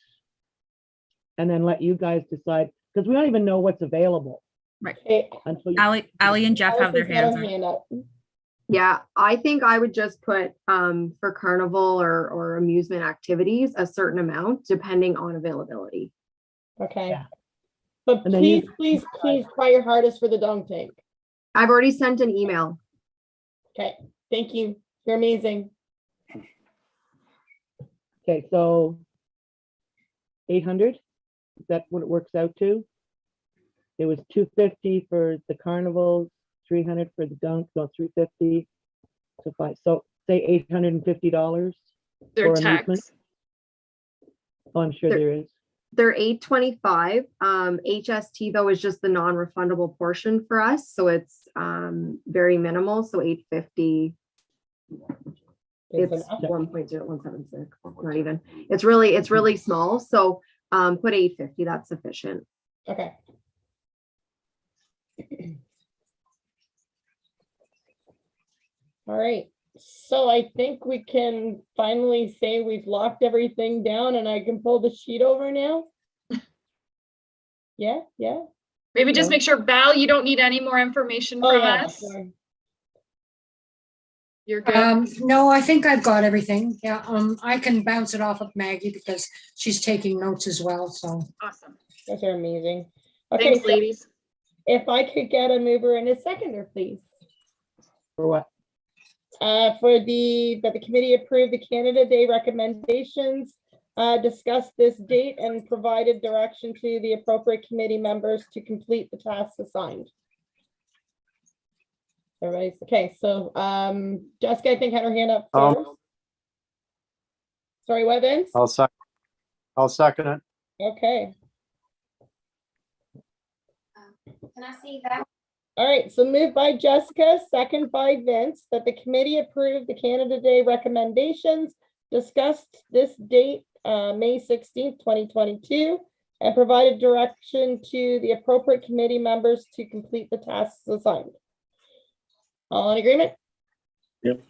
and then let you guys decide, because we don't even know what's available Okay. until you. Allie and Jeff have their Allison's got hands her up. hand up. Yeah, I think I would just put for carnival or amusement activities, a certain amount depending on availability. Okay. Yeah. But And then you- please try your hardest for the dunk tank. I've already sent an email. Okay. Thank you. You're amazing. Okay, so 800, is that what it works out to? It was 250 for the carnivals, 300 for the dunk, so 350 to 5. So say $850 Their for amusement. tax. Oh, I'm sure There- there is. They're $825. HST though is just the non-refundable portion for us, so it's very minimal. So $850. Is It's enough? 1.0176, not even. It's really small. So put 850, that's sufficient. Okay. All right, so I think we can finally say we've locked everything down and I can pull the sheet over now. Yeah, yeah. Maybe just No. make sure, Val, you don't need any more information Oh, from yeah. us. Sure. You're good. No, I think I've got everything. Yeah, I can bounce it off of Maggie because she's taking notes as well, so. Awesome. Those are amazing. Okay, Thanks, so ladies. if I could get a mover and a seconder, please. For what? That the committee approved the Canada Day recommendations, discussed this date and provided direction to the appropriate committee members to complete the tasks assigned. Everybody's okay. So Jessica, I think, had her hand up first. Sorry, what, Vince? I'll second it. Okay. Can I see that? All right, so moved by Jessica, second by Vince, that the committee approved the Canada Day recommendations, discussed this date, May 16th, 2022, and provided direction to the appropriate committee members to complete the tasks assigned. All in agreement? Yep.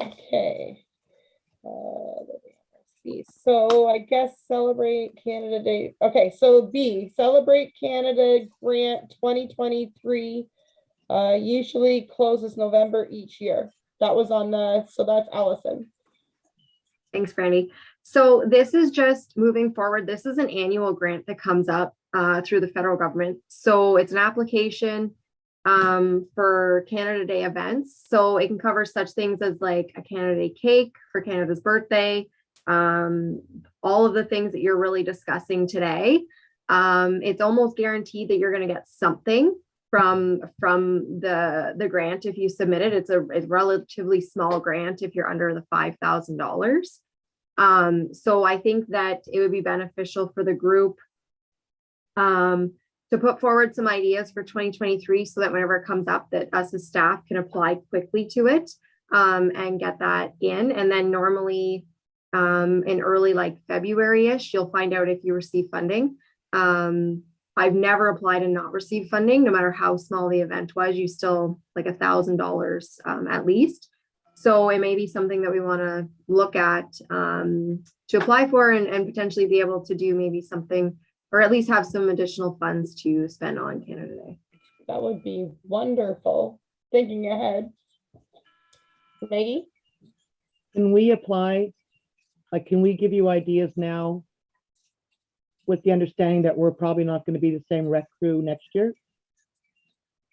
Okay. Let's see. So I guess celebrate Canada Day. Okay, so B, celebrate Canada Grant 2023. Usually closes November each year. That was on the, so that's Allison. Thanks, Brandy. So this is just moving forward. This is an annual grant that comes up through the federal government. So it's an application for Canada Day events. So it can cover such things as like a Canada Day cake for Canada's birthday, all of the things that you're really discussing today. It's almost guaranteed that you're going to get something from the grant if you submit it. It's a relatively small grant if you're under the $5,000. So I think that it would be beneficial for the group to put forward some ideas for 2023 so that whenever it comes up that us as staff can apply quickly to it and get that in. And then normally in early like February-ish, you'll find out if you receive funding. I've never applied and not received funding, no matter how small the event was, you still like $1,000 at least. So it may be something that we want to look at to apply for and potentially be able to do maybe something, or at least have some additional funds to spend on Canada Day. That would be wonderful. Thinking ahead. Maggie? Can we apply? Like, can we give you ideas now with the understanding that we're probably not going to be the same rec crew next year?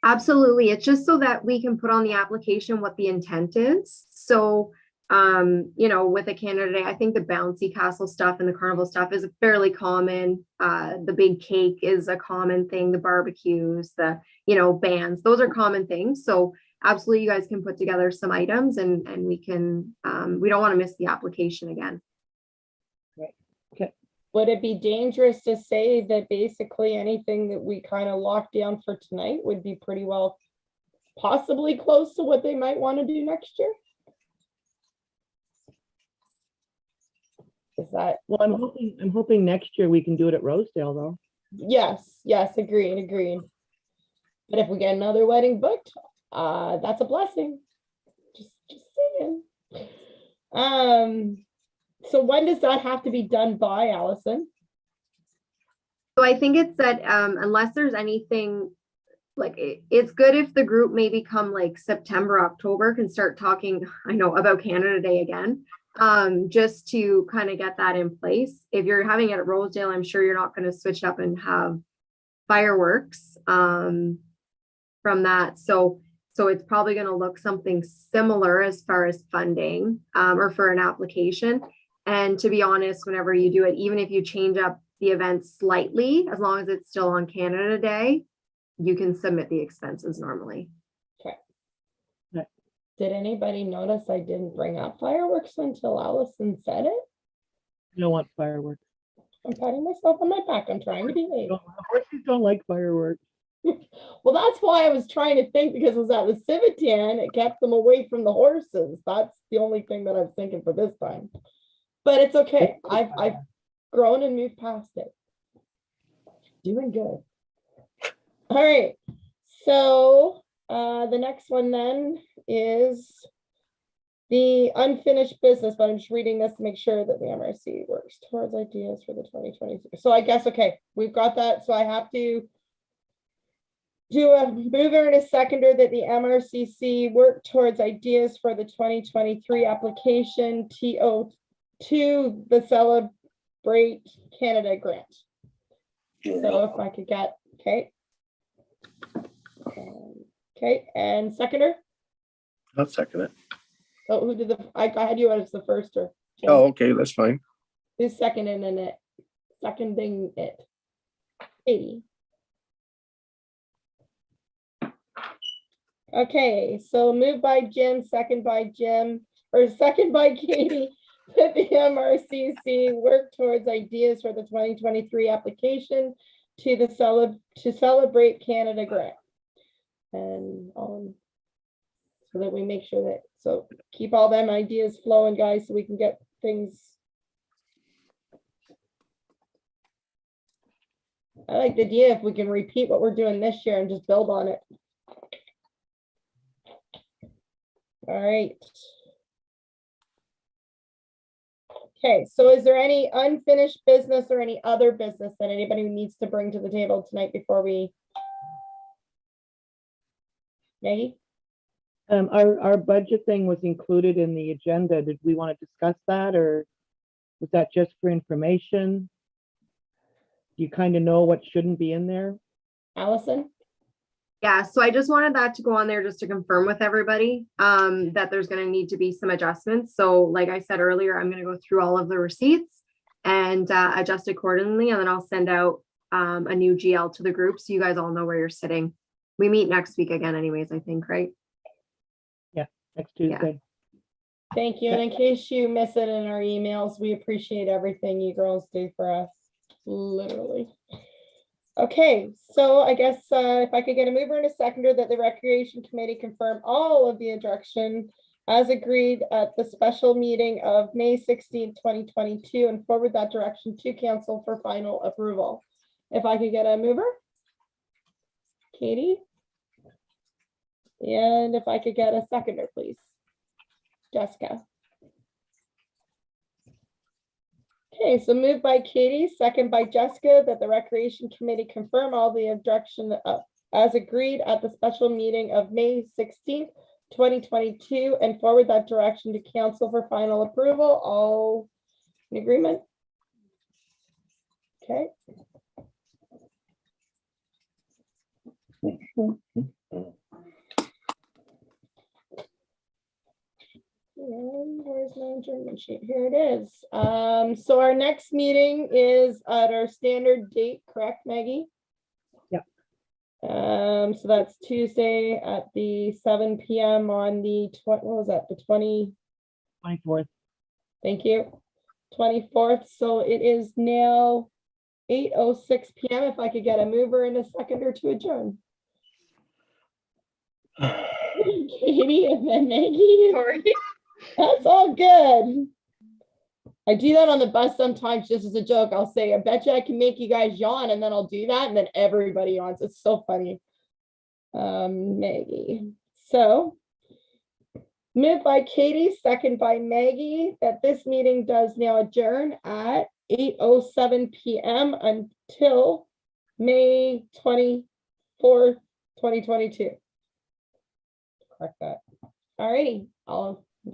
Absolutely. It's just so that we can put on the application what the intent is. So, you know, with a Canada Day, I think the bouncy castle stuff and the carnival stuff is fairly common. The big cake is a common thing. The barbecues, the, you know, bands, those are common things. So absolutely, you guys can put together some items and we can, we don't want to miss the application again. Right. Okay. Would it be dangerous to say that basically anything that we kind of locked down for tonight would be pretty well possibly close to what they might want to do next year? Is that? Well, I'm hoping next year we can do it at Rosedale though. Yes, agreed. But if we get another wedding booked, that's a blessing. Just saying. So when does that have to be done by, Allison? So I think it's that unless there's anything, like it's good if the group maybe come like September, October can start talking, I know, about Canada Day again, just to kind of get that in place. If you're having it at Rosedale, I'm sure you're not going to switch up and have fireworks from that. So it's probably going to look something similar as far as funding or for an application. And to be honest, whenever you do it, even if you change up the event slightly, as long as it's still on Canada Day, you can submit the expenses normally. Okay. Right. Did anybody notice I didn't bring up fireworks until Allison said it? You don't want fireworks. I'm patting myself on my back. I'm trying to behave. Horses don't like fireworks. Well, that's why I was trying to think, because it was at the Civitan, it kept them away from the horses. That's the only thing that I was thinking for this time. But it's okay. I've grown and moved past it. Doing good. All right. So the next one then is the unfinished business, but I'm just reading this to make sure that the MRC works towards ideas for the 2022. So I guess, okay, we've got that. So I have to do a mover and a seconder that the MRCC work towards ideas for the 2023 application TO2, the Celebrate Canada grant. So if I could get, okay. Okay, and seconder? I'll second it. Oh, who did I had you as the first or? Jim? Oh, okay, that's fine. Who's seconding it? Seconding it. Katie. Okay, so moved by Jim, second by Jim, or second by Katie, that the MRCC work towards ideas for the 2023 application to the Celebrate Canada grant. And so that we make sure that, so keep all them ideas flowing, guys, so we can get things. I like the idea if we can repeat what we're doing this year and just build on it. All right. Okay, so is there any unfinished business or any other business that anybody needs to bring to the table tonight before we? Maggie? Our budget thing was included in the agenda. Did we want to discuss that, or was that just for information? Do you kind of know what shouldn't be in there? Allison? Yeah, so I just wanted that to go on there just to confirm with everybody that there's going to need to be some adjustments. So like I said earlier, I'm going to go through all of the receipts and adjust accordingly. And then I'll send out a new GL to the group so you guys all know where you're sitting. We meet next week again anyways, I think, right? Yeah, next Tuesday. Thank you. And in case you miss it in our emails, we appreciate everything you girls do for us, literally. Okay, so I guess if I could get a mover and a seconder that the Recreation Committee confirm all of the direction as agreed at the special meeting of May 16, 2022, and forward that direction to council for final approval. If I could get a mover? Katie? And if I could get a seconder, please. Jessica. Okay, so moved by Katie, second by Jessica, that the Recreation Committee confirm all the direction as agreed at the special meeting of May 16th, 2022, and forward that direction to council for final approval. All in agreement? Okay. And where's my adjournment sheet? Here it is. So our next meeting is at our standard date, correct, Maggie? Yep. So that's Tuesday at the 7 p.m. on the what was that? The 24th. Thank you. 24th. So it is now 8:06 p.m. If I could get a mover and a seconder to adjourn. Katie and then Maggie. Sorry. That's all good. I do that on the bus sometimes just as a joke. I'll say, I bet you I can make you guys yawn, and then I'll do that, and then everybody yawns. It's so funny. Maggie. So, moved by Katie, second by Maggie, that this meeting does now adjourn at 8:07 p.m. until May 24th, 2022. Correct that. All righty. I'll